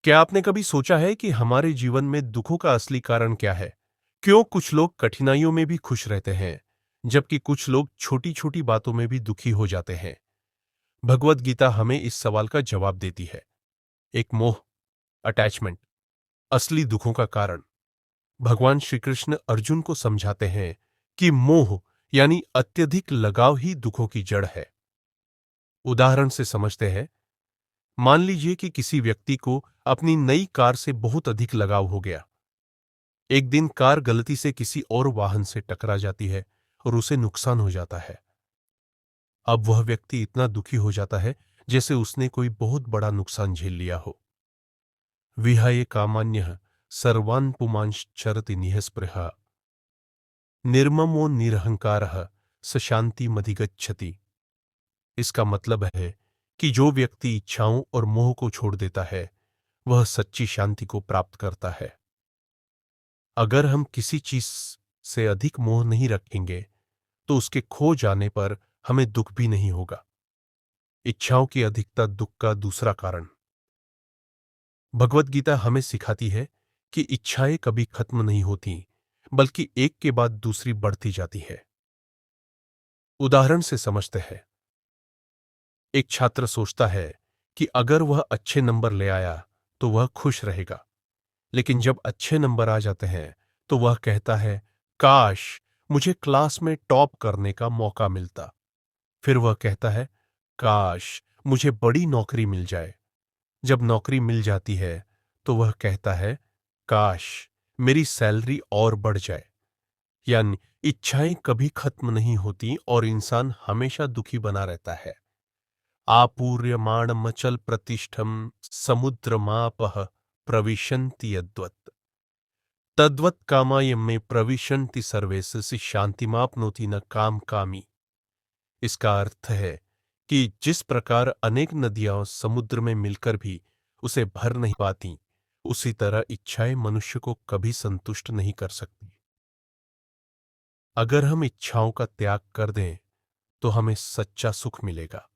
क्या आपने कभी सोचा है कि हमारे जीवन में दुखों का असली कारण क्या है? क्यों कुछ लोग कठिनाइयों में भी खुश रहते हैं, जबकि कुछ लोग छोटी-छोटी बातों में भी दुखी हो जाते हैं? भगवत गीता हमें इस सवाल का जवाब देती है। एक मोह, अटैचमेंट, असली दुखों का कारण। भगवान श्री कृष्ण अर्जुन को समझाते हैं कि मोह यानी अत्यधिक लगाव ही दुखों की जड़ है। उदाहरण से समझते हैं। मान लीजिए कि किसी व्यक्ति को अपनी नई कार से बहुत अधिक लगाव हो गया। एक दिन कार गलती से किसी और वाहन से टकरा जाती है और उसे नुकसान हो जाता है। अब वह व्यक्ति इतना दुखी हो जाता है जैसे उसने कोई बहुत बड़ा नुकसान झेल लिया हो। विहाय कामान्यः सर्वान् पुमांश्चरति निःस्पृहः निर्ममो निरहंकारः स शान्तिमधिगच्छति। इसका मतलब है कि जो व्यक्ति इच्छाओं और मोह को छोड़ देता है वह सच्ची शांति को प्राप्त करता है। अगर हम किसी चीज से अधिक मोह नहीं रखेंगे तो उसके खो जाने पर हमें दुख भी नहीं होगा। इच्छाओं की अधिकता दुख का दूसरा कारण। भगवत गीता हमें सिखाती है कि इच्छाएं कभी खत्म नहीं होती, बल्कि एक के बाद दूसरी बढ़ती जाती है। उदाहरण से समझते हैं। एक छात्र सोचता है कि अगर वह अच्छे नंबर ले आया तो वह खुश रहेगा, लेकिन जब अच्छे नंबर आ जाते हैं तो वह कहता है, काश मुझे क्लास में टॉप करने का मौका मिलता। फिर वह कहता है, काश मुझे बड़ी नौकरी मिल जाए। जब नौकरी मिल जाती है तो वह कहता है, काश मेरी सैलरी और बढ़ जाए। यानी इच्छाएं कभी खत्म नहीं होती और इंसान हमेशा दुखी बना रहता है। आपूर्यमाणमचल प्रतिष्ठम समुद्रमापः प्रविशन्ति यद्वत् तद्वत् कामाय में प्रविशन्ति सर्वेसु शांतिमाप्नोति न काम कामी। इसका अर्थ है कि जिस प्रकार अनेक नदियां समुद्र में मिलकर भी उसे भर नहीं पाती, उसी तरह इच्छाएं मनुष्य को कभी संतुष्ट नहीं कर सकती। अगर हम इच्छाओं का त्याग कर दें तो हमें सच्चा सुख मिलेगा।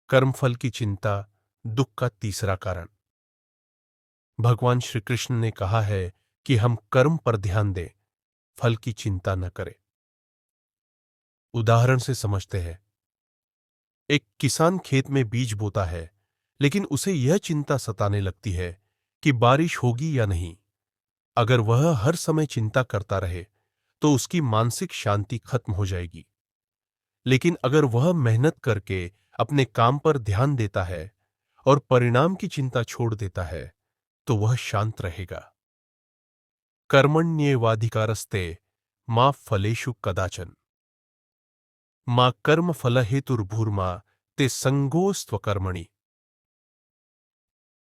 कर्मफल की चिंता दुख का तीसरा कारण। भगवान श्री कृष्ण ने कहा है कि हम कर्म पर ध्यान दें, फल की चिंता न करें। उदाहरण से समझते हैं। एक किसान खेत में बीज बोता है, लेकिन उसे यह चिंता सताने लगती है कि बारिश होगी या नहीं। अगर वह हर समय चिंता करता रहे तो उसकी मानसिक शांति खत्म हो जाएगी। लेकिन अगर वह मेहनत करके अपने काम पर ध्यान देता है और परिणाम की चिंता छोड़ देता है तो वह शांत रहेगा। कर्मण्येवाधिकारस्ते मा फलेषु कदाचन मां कर्म फल हेतुर्भूर्मा ते संगोस्त्वकर्मणि।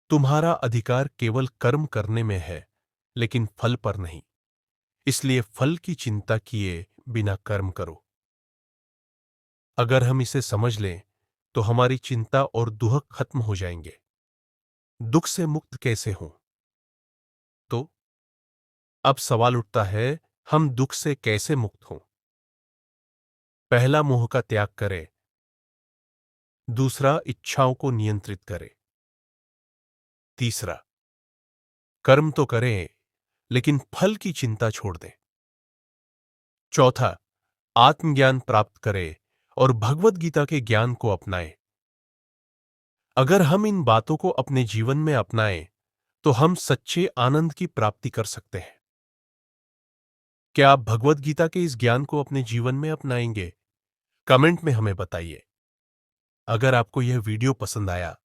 तुम्हारा अधिकार केवल कर्म करने में है, लेकिन फल पर नहीं। इसलिए फल की चिंता किए बिना कर्म करो। अगर हम इसे समझ लें तो हमारी चिंता और दुख खत्म हो जाएंगे। दुख से मुक्त कैसे हों? तो अब सवाल उठता है, हम दुख से कैसे मुक्त हों? पहला, मोह का त्याग करें। दूसरा, इच्छाओं को नियंत्रित करें। तीसरा, कर्म तो करें लेकिन फल की चिंता छोड़ दें। चौथा, आत्मज्ञान प्राप्त करें और भगवत गीता के ज्ञान को अपनाएं। अगर हम इन बातों को अपने जीवन में अपनाएं तो हम सच्चे आनंद की प्राप्ति कर सकते हैं। क्या आप भगवत गीता के इस ज्ञान को अपने जीवन में अपनाएंगे? कमेंट में हमें बताइए। अगर आपको यह वीडियो पसंद आया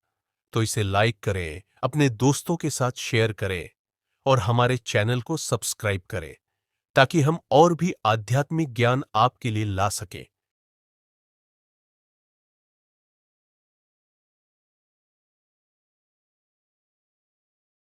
तो इसे लाइक करें, अपने दोस्तों के साथ शेयर करें और हमारे चैनल को सब्सक्राइब करें ताकि हम और भी आध्यात्मिक ज्ञान आपके लिए ला सकें।